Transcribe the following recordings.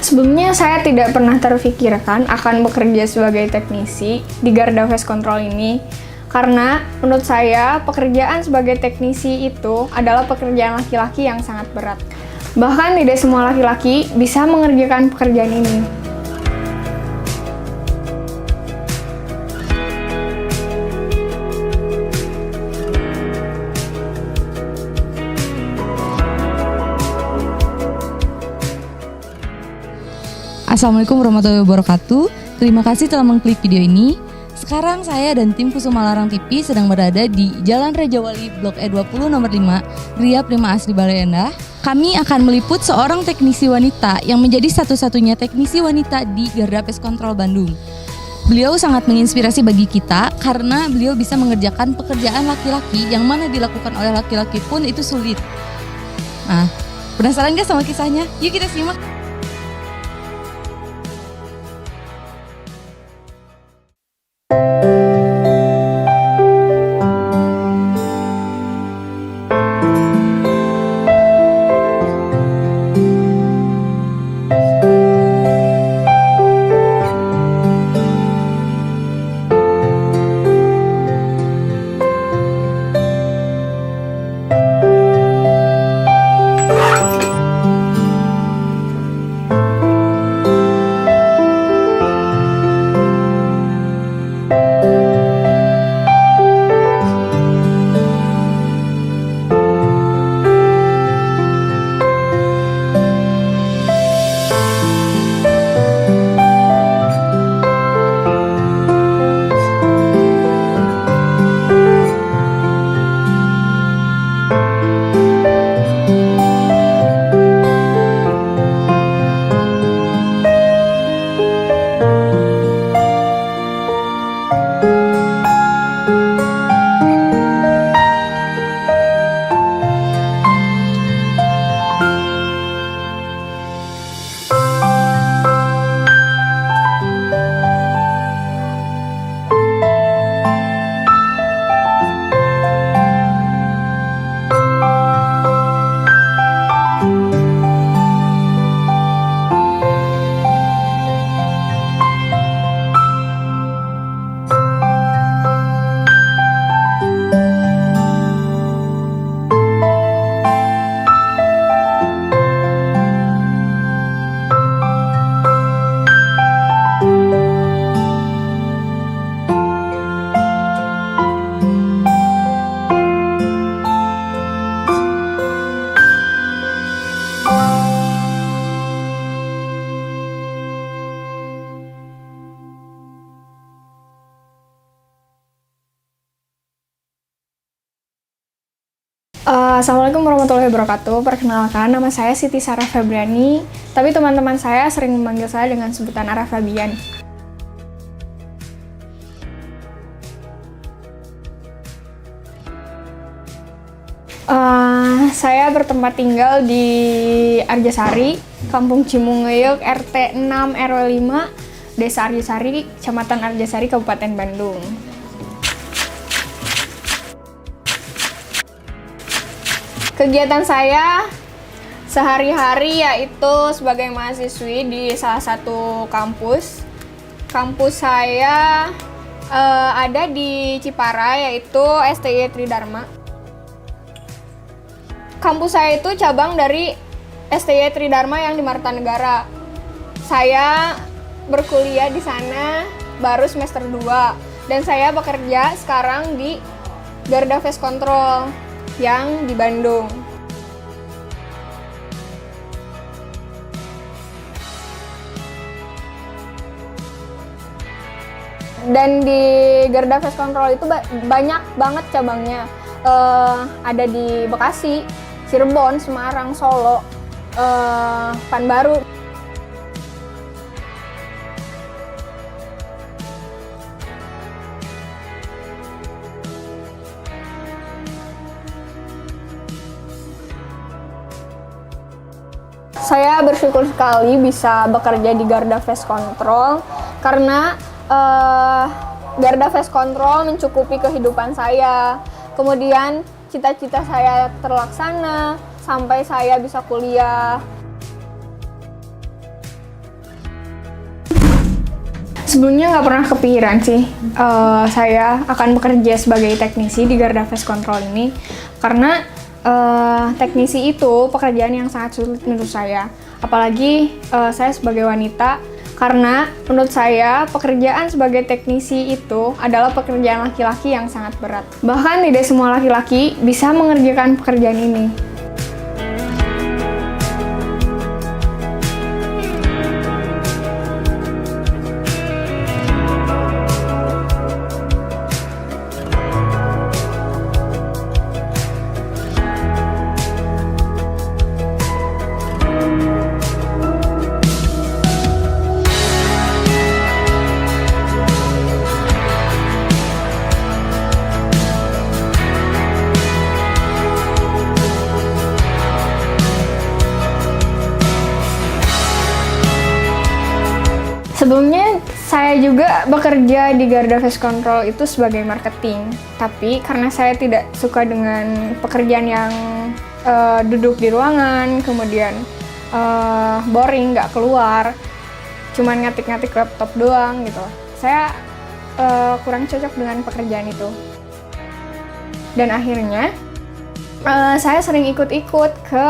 Sebelumnya saya tidak pernah terfikirkan akan bekerja sebagai teknisi di Garda Fast Control ini. Karena menurut saya pekerjaan sebagai teknisi itu adalah pekerjaan laki-laki yang sangat berat. Bahkan tidak semua laki-laki bisa mengerjakan pekerjaan ini. Assalamualaikum warahmatullahi wabarakatuh. Terima kasih telah mengklik video ini. Sekarang saya dan tim Kusuma Larang TV sedang berada di Jalan Raja Wali Blok E20 nomor 5, Riap 5 Asri Balai Endah. Kami akan meliput seorang teknisi wanita yang menjadi satu-satunya teknisi wanita di Garda Fast Control Bandung. Beliau sangat menginspirasi bagi kita karena beliau bisa mengerjakan pekerjaan laki-laki yang mana dilakukan oleh laki-laki pun itu sulit. Nah, penasaran gak sama kisahnya? Yuk kita simak. Assalamualaikum warahmatullahi wabarakatuh. Perkenalkan, nama saya Siti Sarah Febriani, tapi teman-teman saya sering memanggil saya dengan sebutan Ara Fabian. Saya bertempat tinggal di Arjasari, Kampung Cimungeyuk, RT 6 RW 5, Desa Arjasari, Kecamatan Arjasari, Kabupaten Bandung. Kegiatan saya sehari-hari yaitu sebagai mahasiswi di salah satu kampus. Kampus saya ada di Cipara, yaitu STI Tridharma. Kampus saya itu cabang dari STI Tridharma yang di Martanegara. Saya berkuliah di sana baru semester 2 dan saya bekerja sekarang di Garda Fast Control yang di Bandung. Dan di Garda Fast Control itu banyak banget cabangnya. Ada di Bekasi, Cirebon, Semarang, Solo, Pekanbaru. Saya bersyukur sekali bisa bekerja di Garda Fast Control karena Garda Fast Control mencukupi kehidupan saya. Kemudian cita-cita saya terlaksana sampai saya bisa kuliah. Sebelumnya nggak pernah kepikiran sih saya akan bekerja sebagai teknisi di Garda Fast Control ini, karena teknisi itu pekerjaan yang sangat sulit menurut saya. Apalagi saya sebagai wanita, karena menurut saya pekerjaan sebagai teknisi itu adalah pekerjaan laki-laki yang sangat berat. Bahkan tidak semua laki-laki bisa mengerjakan pekerjaan ini. Sebelumnya saya juga bekerja di Garda Fast Control itu sebagai marketing, tapi karena saya tidak suka dengan pekerjaan yang duduk di ruangan, kemudian boring, nggak keluar, cuman ngatik-ngatik laptop doang gitu. Saya kurang cocok dengan pekerjaan itu. Dan akhirnya saya sering ikut-ikut ke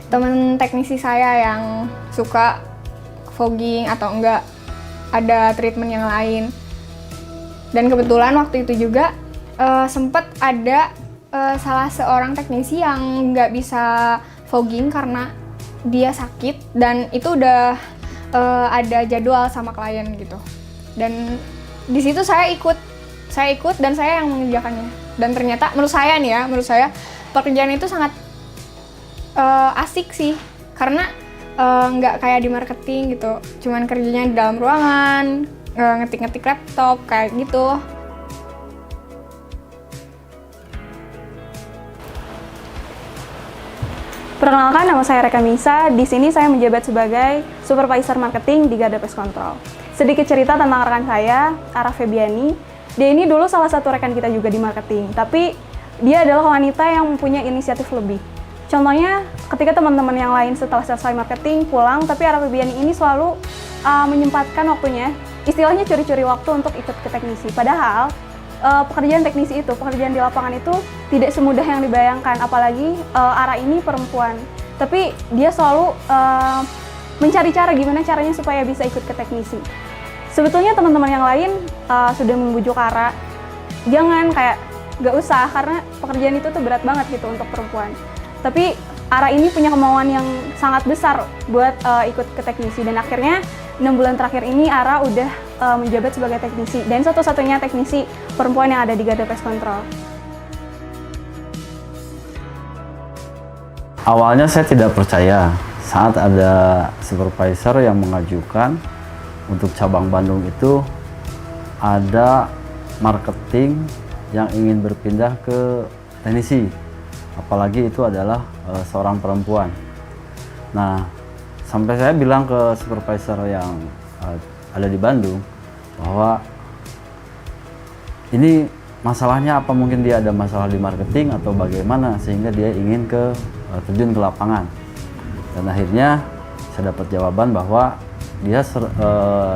teman teknisi saya yang suka fogging atau enggak ada treatment yang lain. Dan kebetulan waktu itu juga sempat ada salah seorang teknisi yang nggak bisa fogging karena dia sakit, dan itu udah ada jadwal sama klien gitu. Dan di situ saya ikut dan saya yang mengerjakannya. Dan ternyata menurut saya pekerjaan itu sangat asik sih, karena nggak kayak di marketing gitu, cuman kerjanya di dalam ruangan, ngetik-ngetik laptop kayak gitu. Perkenalkan, nama saya Reka Misa. Di sini saya menjabat sebagai supervisor marketing di Garda Fast Control. Sedikit cerita tentang rekan saya, Ara Febiani. Dia ini dulu salah satu rekan kita juga di marketing, tapi dia adalah wanita yang mempunyai inisiatif lebih. Contohnya, ketika teman-teman yang lain setelah selesai marketing pulang, tapi Ara Febiani ini selalu menyempatkan waktunya, istilahnya curi-curi waktu untuk ikut ke teknisi. Padahal, pekerjaan teknisi itu, pekerjaan di lapangan itu tidak semudah yang dibayangkan, apalagi Ara ini perempuan. Tapi dia selalu mencari cara gimana caranya supaya bisa ikut ke teknisi. Sebetulnya teman-teman yang lain sudah membujuk Ara, jangan kayak gak usah, karena pekerjaan itu tuh berat banget gitu untuk perempuan. Tapi Ara ini punya kemauan yang sangat besar buat ikut ke teknisi, dan akhirnya 6 bulan terakhir ini Ara udah menjabat sebagai teknisi dan satu-satunya teknisi perempuan yang ada di Garda Fast Control. Awalnya saya tidak percaya saat ada supervisor yang mengajukan untuk cabang Bandung itu ada marketing yang ingin berpindah ke teknisi. Apalagi itu adalah seorang perempuan. Nah, sampai saya bilang ke supervisor yang ada di Bandung bahwa ini masalahnya apa, mungkin dia ada masalah di marketing atau bagaimana sehingga dia ingin terjun ke lapangan. Dan akhirnya saya dapat jawaban bahwa dia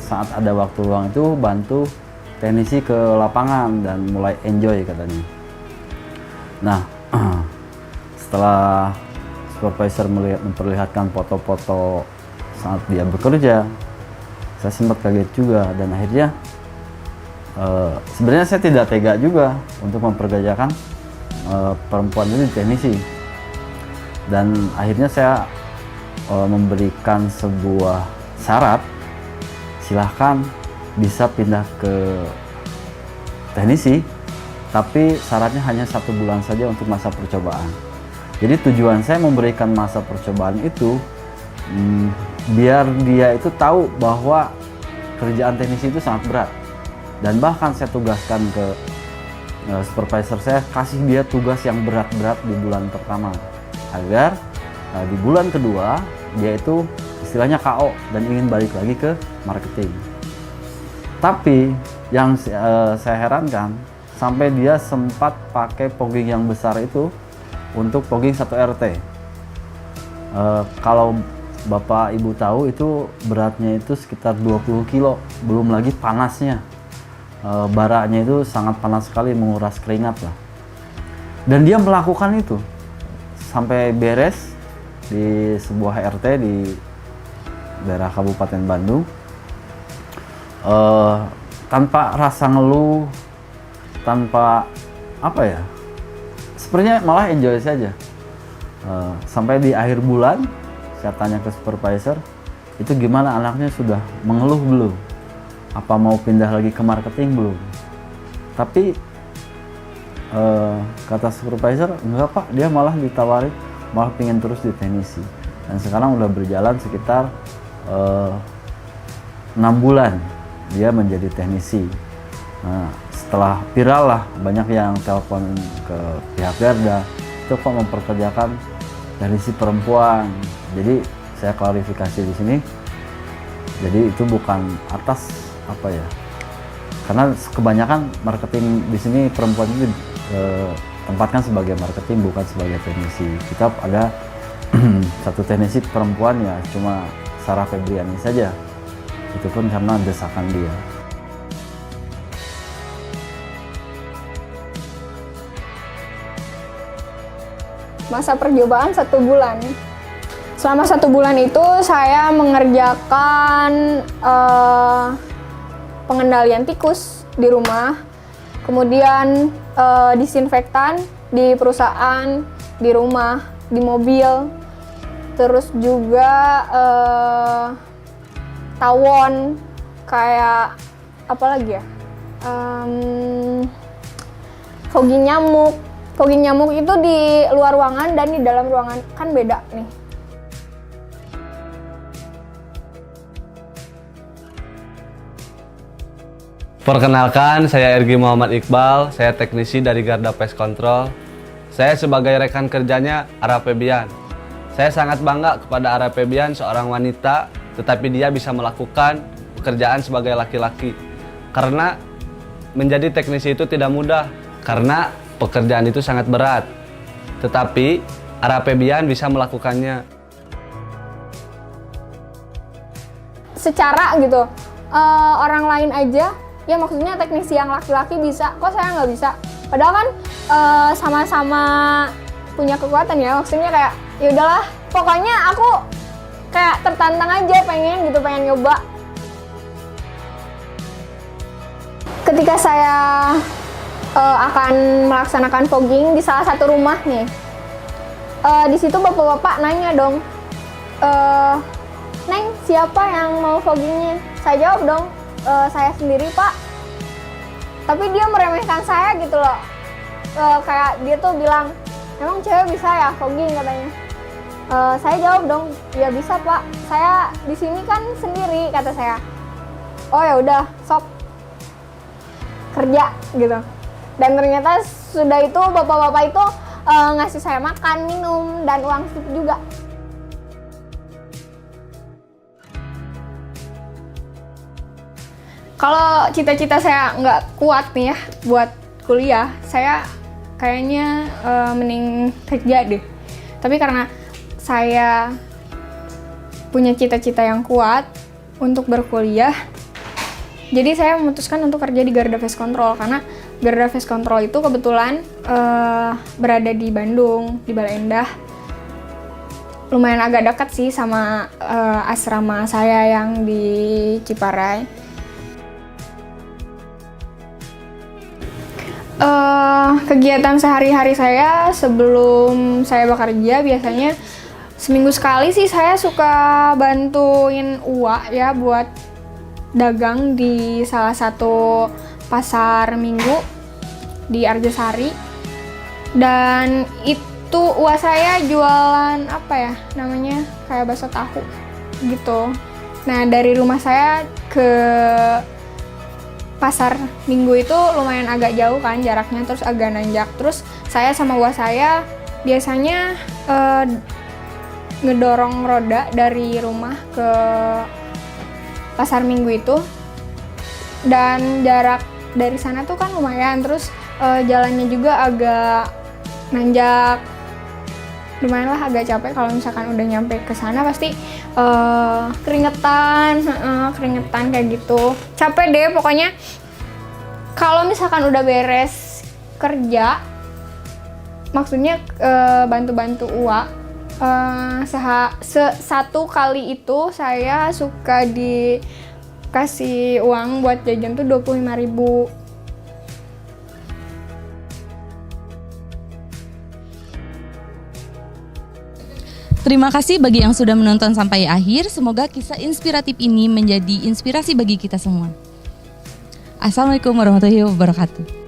saat ada waktu luang itu bantu teknisi ke lapangan dan mulai enjoy katanya. Nah, setelah supervisor memperlihatkan foto-foto saat dia bekerja, saya sempat kaget juga, dan akhirnya sebenarnya saya tidak tega juga untuk memperkerjakan perempuan ini di teknisi. Dan akhirnya saya memberikan sebuah syarat, silahkan bisa pindah ke teknisi, tapi syaratnya hanya 1 bulan saja untuk masa percobaan. Jadi tujuan saya memberikan masa percobaan itu biar dia itu tahu bahwa kerjaan teknisi itu sangat berat. Dan bahkan saya tugaskan ke supervisor saya, kasih dia tugas yang berat-berat di bulan pertama, agar di bulan kedua dia itu istilahnya KO dan ingin balik lagi ke marketing. Tapi yang saya herankan, sampai dia sempat pakai fogging yang besar itu untuk fogging 1 RT. Kalau Bapak Ibu tahu itu beratnya itu sekitar 20 kilo, belum lagi panasnya. Baraknya itu sangat panas sekali, menguras keringat lah. Dan dia melakukan itu sampai beres di sebuah RT di daerah Kabupaten Bandung, tanpa rasa ngeluh, tanpa apa ya, sepertinya malah enjoy saja. Sampai di akhir bulan saya tanya ke supervisor, itu gimana anaknya, sudah mengeluh belum? Apa mau pindah lagi ke marketing belum? Tapi kata supervisor, enggak Pak, dia malah ditawarin, malah pengen terus di teknisi. Dan sekarang udah berjalan sekitar 6 bulan dia menjadi teknisi. Nah, setelah viral lah, banyak yang telepon ke pihak Garda, itu kok memperkerjakan teknisi perempuan. Jadi saya klarifikasi di sini, jadi itu bukan atas apa ya, karena kebanyakan marketing di sini perempuan itu tempatkan sebagai marketing, bukan sebagai teknisi. Kita ada satu teknisi perempuan ya, cuma Sarah Febriani saja. Itu pun karena desakan dia. Masa percobaan 1 bulan. Selama 1 bulan itu saya mengerjakan pengendalian tikus di rumah, kemudian disinfektan di perusahaan, di rumah, di mobil, terus juga tawon, kayak apa lagi ya, fogging nyamuk. Fogging nyamuk itu di luar ruangan dan di dalam ruangan, kan beda nih. Perkenalkan, saya Ergi Muhammad Iqbal, saya teknisi dari Garda Pest Control. Saya sebagai rekan kerjanya Ara Febian. Saya sangat bangga kepada Ara Febian, seorang wanita, tetapi dia bisa melakukan pekerjaan sebagai laki-laki. Karena menjadi teknisi itu tidak mudah, karena pekerjaan itu sangat berat. Tetapi Ara Febian bisa melakukannya. Secara gitu, orang lain aja, ya maksudnya teknisi yang laki-laki bisa, kok saya nggak bisa? Padahal kan sama-sama punya kekuatan ya, maksudnya kayak ya udahlah, pokoknya aku kayak tertantang aja, pengen nyoba. Ketika saya akan melaksanakan fogging di salah satu rumah nih, di situ bapak-bapak nanya dong, Neng, siapa yang mau foggingnya? Saya jawab dong, saya sendiri Pak. Tapi dia meremehkan saya gitu loh. Kayak dia tuh bilang, emang cewek bisa ya fogging katanya. Saya jawab dong, ya bisa Pak. Saya di sini kan sendiri, kata saya. Oh ya udah, sok kerja gitu. Dan ternyata sudah itu bapak-bapak itu ngasih saya makan, minum, dan uang tip juga. Kalau cita-cita saya nggak kuat nih ya buat kuliah, saya kayaknya mending kerja deh. Tapi karena saya punya cita-cita yang kuat untuk berkuliah, jadi saya memutuskan untuk kerja di Garda Pest Control. Karena Garda Pest Control itu kebetulan berada di Bandung, di Bale Endah. Lumayan agak dekat sih sama asrama saya yang di Ciparai. Kegiatan sehari-hari saya sebelum saya bekerja biasanya seminggu sekali sih saya suka bantuin uak ya buat dagang di salah satu pasar minggu di Arjosari. Dan itu uak saya jualan apa ya namanya, kayak bakso tahu gitu. Nah dari rumah saya ke pasar minggu itu lumayan agak jauh kan jaraknya, terus agak nanjak. Terus saya sama uak saya biasanya ngedorong roda dari rumah ke pasar minggu itu, dan jarak dari sana tuh kan lumayan. Terus jalannya juga agak nanjak, lumayan lah agak capek. Kalau misalkan udah nyampe ke sana pasti keringetan kayak gitu. Capek deh pokoknya. Kalau misalkan udah beres kerja, maksudnya bantu-bantu uak, satu kali itu saya suka dikasih uang buat jajan tuh 25.000. Terima kasih bagi yang sudah menonton sampai akhir. Semoga kisah inspiratif ini menjadi inspirasi bagi kita semua. Assalamualaikum warahmatullahi wabarakatuh.